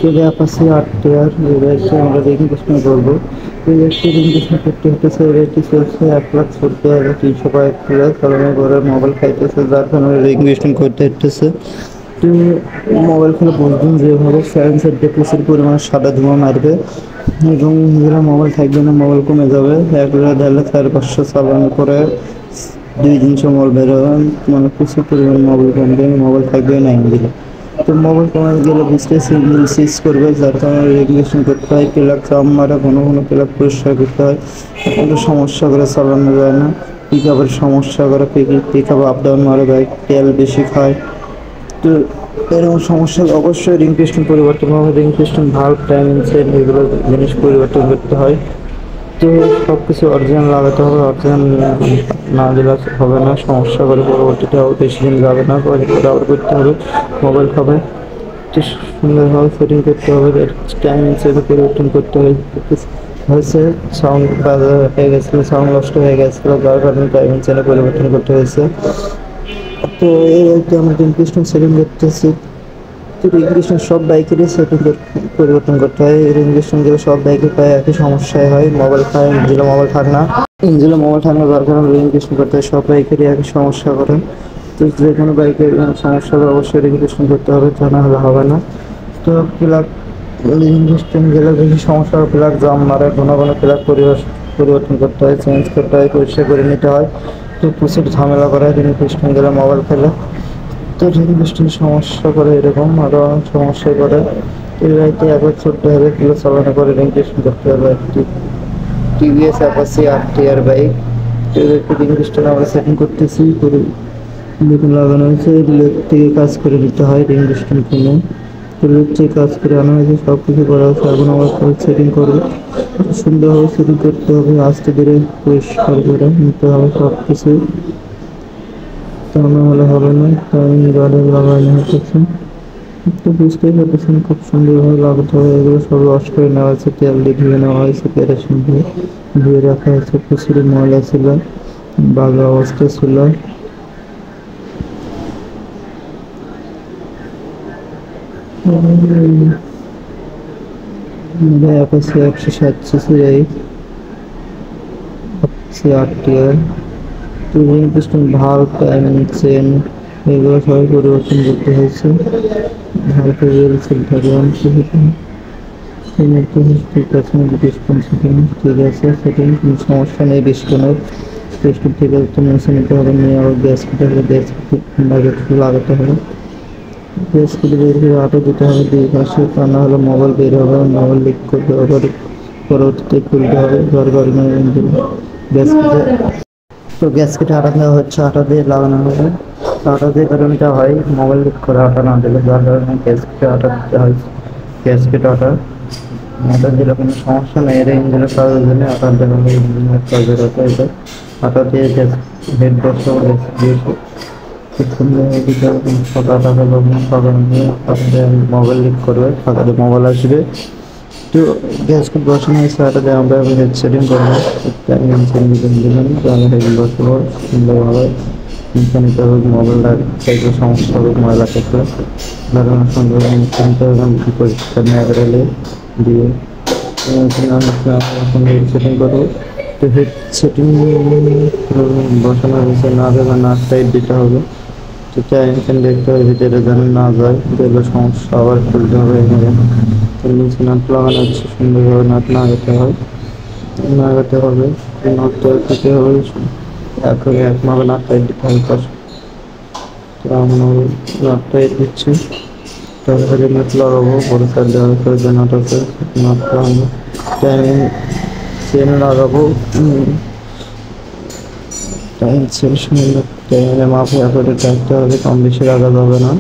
যদি Apache RTR এই বাইকটি আমরা রেজিস্ট্রেশন করবো। এই বাইকটি রেজিস্ট্রেশন করতে হতেছে, এই বাইকটি চলছে 1,14,300 কারণে ঘরে মোবাইল খাইতেছে, যার কারণে রেজিস্ট্রেশন করতে হতেছে। তো মোবাইল ফোনে বুঝবেন যেভাবে সাইলেন্সার ডেপ্রেসের পরিমাণ সাদা ধোঁয়া মারবে এবং নিজেরা মোবাইল থাকবে না, মোবাইল কমে যাবে। একবারে ধরলে 400-500 চালানোর পরে 2-300 মোবাইল বের হবে, মানে প্রচুর পরিমাণ মোবাইল কমবে, মোবাইল থাকবে না ইঞ্জিনে। তো মোবাইল কমে গেলে বুঝতে সিগন্যাল সুইচ করবে, যার কারণে রেগুলেশন করতে হয়, প্লাগ চাপ মারা ঘন ঘন প্লাগ পরিষ্কার করতে হয়। কোনো সমস্যা করে চালানো যায় না, পিক আপের সমস্যা করে, পিক আপ আপ ডাউন মারে, বাইক তেল বেশি খায়। তো এরকম সমস্যা অবশ্যই রিং পিস্টন পরিবর্তন হবে, ring piston valve timing chain এগুলো জিনিস পরিবর্তন করতে হয়। তো সব কিছু অরিজিনাল লাগাতে হবে, অরিজিনাল না দিলে হবে না, সমস্যা করে পরবর্তীতে বেশি দিন যাবে না, আবার করতে হবে, মোবাইল খাবে। একটু সুন্দরভাবে সেটিং করতে হবে, টাইমিং চেনে পরিবর্তন করতে হয়েছে। সাউন্ড বাজে হয়ে গেছিলো, সাউন্ড নষ্ট হয়ে গেছিলো, যার কারণে টাইমিং চেনে পরিবর্তন করতে হয়েছে। তো এই বাইকটি আমরা রিং পিস্টন সেটিং করতেছি। তো রিং পিস্টন সব বাইকেরই সেটিং পরিবর্তন করতে হয়, রিং পিস্টন গেলে সব বাইকে প্রায় একই সমস্যায় হয়, মোবাইল খায়, ইঞ্জিনে মোবাইল থাকে না, যার কারণে রিং পিস্টন করতে হয়, সব বাইকেরই একই সমস্যা করে। তো যে কোনো বাইকের সমস্যা হলে অবশ্যই রিং পিস্টন করতে হবে, তা না হলে হবে না। তো প্লাগ রিং পিস্টন গেলে বেশি সমস্যা হয়, প্লাগ জাম মারে, ঘন ঘন প্লাগ পরিবর্তন করতে হয়, চেঞ্জ করতে হয়, পরিষ্কার করে নিতে হয়। তো প্রচুর ঝামেলা করে রিং পিস্টন গেলে মোবাইল ফেলে। তো রিং পিস্টনের সমস্যা করে এরকম আরও অনেক সমস্যা করে। এই বাইকটি 1,14,000 চালানো করে রিং পিস্টন করতে হবে। একটি টিভিএস অ্যাপাচি আরটিআর বাইক। তো একটি রিং পিস্টন আমরা সেটিং করতেছি, নতুন লাগানো হয়েছে, রিলের থেকে কাজ করে নিতে হয়, রিং পিস্টন কিনে রিলের থেকে কাজ করে আনা হয়েছে, সব কিছু করা হয়েছে। এখন আমরা সেটিং করবো, সুন্দরভাবে সেটিং করতে হবে, আস্তে ধীরে পরিষ্কার করে নিতে হবে সব কিছু, তা না হলে হবে না। টাইমিং গার্ডের লাগানো হচ্ছে, তো বুঝতেই পারতেছেন খুব সুন্দরভাবে লাগাতে হবে। এগুলো সব ওয়াশ করে নেওয়া হয়েছে, তেল দিয়ে ধুয়ে নেওয়া হয়েছে, কেরোসিন দিয়ে ধুয়ে রাখা হয়েছে। প্রচুর ময়লা ছিল, বাজে অবস্থা ছিল। অ্যাপাচি 160 এই আরটিআর। তো ring piston valve timing chain এগুলো সবাই পরিবর্তন করতে হয়েছে। ভালো রেল ফিল্টার ঠিক আছে, পিস্টন সেটিং ঠিক আছে, সেটিং কোনো সমস্যা নেই। পিস্টনের ঠিক আছে, তো মুছে নিতে হবে, নিয়ে আবার গ্যাস লাগাতে হবে, গ্যাস কেটে বের করে আটো দিতে হবে দুই পাশে, তা না হলে মোবাইল বের হবে, মোবাইল লিক করবে, আবার পরবর্তীতে খুলতে হবে, যার কারণে গ্যাস কেটে গ্যাস কেটে আটা দেওয়া হচ্ছে, আটা দিয়ে লাগানো হবে। আটা দিয়ে কারণটা হয় মোবাইল লিক করে আটা না দিলে, যার কারণে গ্যাস কেটে আটা দিতে হয়। গ্যাস কেটে আটা দিলে কোনো সমস্যা নেই, এর ইঞ্জিনের কাজের জন্য আটা দেওয়া হয়, ইঞ্জিনের কাজের আটা। এটা আটা দিয়ে গ্যাস হেড বসে গ্যাস দিয়ে খুব সুন্দরভাবে দিতে হবে। সাদা টাকা মোবাইল লিক করবে, ফাঁকাতে মোবাইল আসবে। তো গ্যাস কুট বসানো হয়েছে, আটাতে আমরা হেড সেটিং করবো, তাহলে হেড বসাবো সুন্দরভাবে। নিতে হবে মোবাইলটা সাইকেল সমস্যা হবে, ময়লা থাকলে লাগানোর সঙ্গে নিতে হবে, পরিষ্কার না বেরোলে দিয়ে এখন হেড সেটিং করবো। তো হেড সেটিং বসানো হয়েছে, না দেবে না সাইড দিতে হবে। তো টাইম দেখতে হবে ভিতরে যেন না যায়, এগুলো সমস্যা, আবার খুলতে হবে। নিচে নাট লাগানো হচ্ছে, সুন্দরভাবে নাট লাগাতে হয়, নাটটা দিতে হবে, একভাবে নাট টাইট দিতে হবে। তো আমরা নাট টাইট দিচ্ছি, তারপরে নাট লাগাবো, বড় সাইড দেওয়ার পরে যে নাট আছে নাট লাগাবো, টাইমিং চেন লাগাবো। টাইম চেন সুন্দর টাইমের মাপে করে রাখতে হবে, কম বেশি রাখা যাবে না।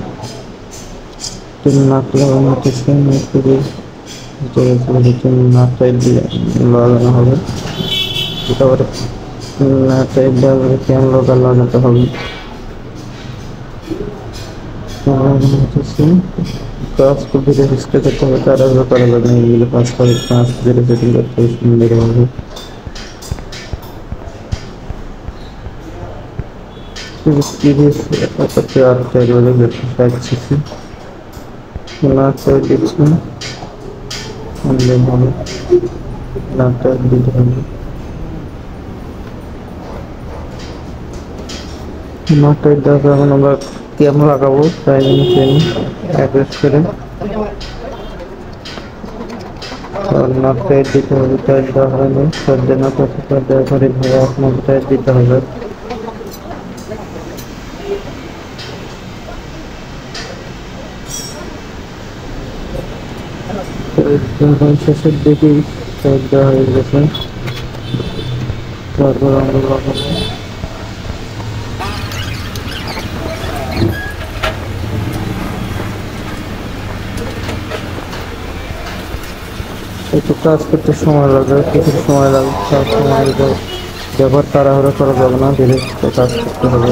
নাট লাগানো হচ্ছে, নাট টাইট দিয়ে লাগানো হবে, তারপরে নাট টাইট দেওয়ার পরে ক্যান লকার লাগাতে হবে। কাজ খুব ধীরে সুস্থ করতে হবে, তাড়াহুড়ো করা যাবে না, এগুলো কাজ ধীরে সেটিং করতে হবে সুন্দরভাবে। দিচ্ছি আনলে হবে, লাখটা দিতে হবে। নাকটাই দেখো, এখন আমরা কেমন লাগাবো ড্রাইভিং চেন অ্যাডজাস্ট করে নাকটাই দিতে হবে। টাইট দেওয়া হয়নি, সর্দে না করতে দেওয়া করে ভাবে আপনাকে টাইট দিতে হবে। শেষের দিকেই টাইট দেওয়া হয়ে গেছে, তারপর আমরা লাগাবো। একটু কাজ করতে সময় লাগে, কিছু সময় লাগে, সব সময় ব্যবহার তাড়াহুড়ো করা যাবে না, ধীরে সুস্থে কাজ করতে হবে।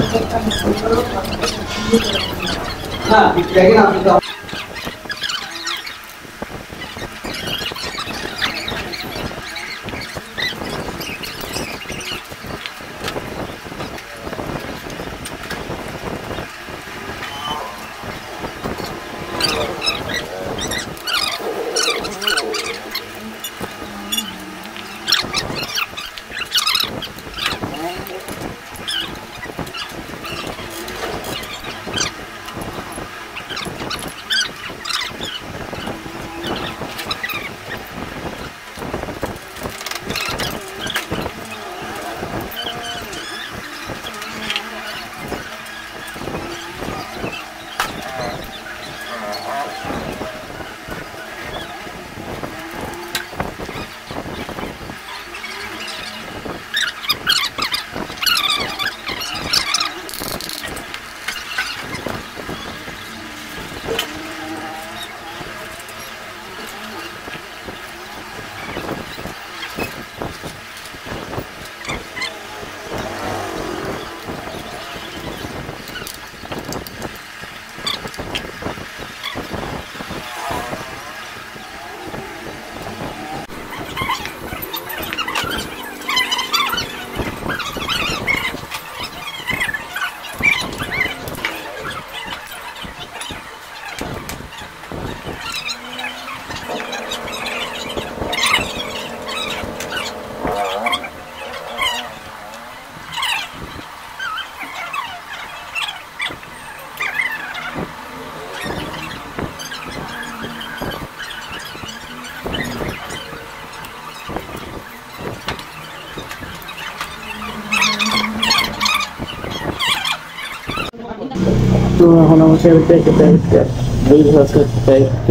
তো এখন আমাকে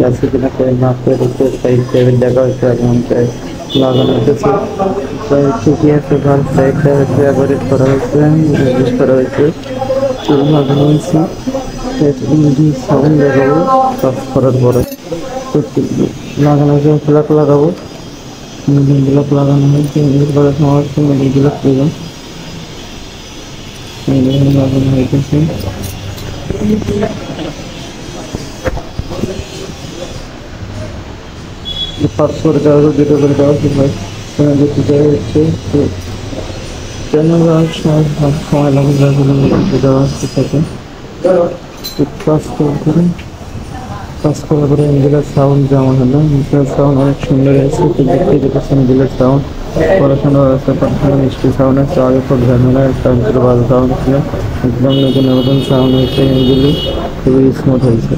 আছে কিনা না দেখা হচ্ছে, এখন লাগানো হয়েছে ঠিকই আছে। ভালো সাইডটা হচ্ছে অ্যাভারেজ করা হয়েছে, রিলিজ করা হয়েছে, লাগানো হয়েছে। সাউন্ড লাগাবো কাজ করার পরে লাগানো হয়েছে, ফ্ল্যাগ লাগাবো। ব্লক লাগানো হয়েছে, ব্লক প্রয়োজন লাগানো হয়েছে। পাস করে দেওয়া হবে, যেটা করে দেওয়া যেতে দেওয়া হচ্ছে। তো কেন সময় লাগে দেওয়া হচ্ছে থাকে কাজ করে কাজ করার পরে ইঞ্জিনের সাউন্ড যেমন হলো, ইঞ্জিনের সাউন্ড অনেক সুন্দর হয়েছে। তো দেখতে যেতেছে ইঞ্জিনের সাউন্ড পড়াশোনা আছে, পড়াশোনা মিষ্টি সাউন্ড আছে। আগে খুব ঝামেলা সাউন্ড ছিল, ভালো সাউন্ড ছিল, একদম নতুন নতুন সাউন্ড হয়েছে। ইঞ্জিনগুলি খুবই স্মুথ হয়েছে।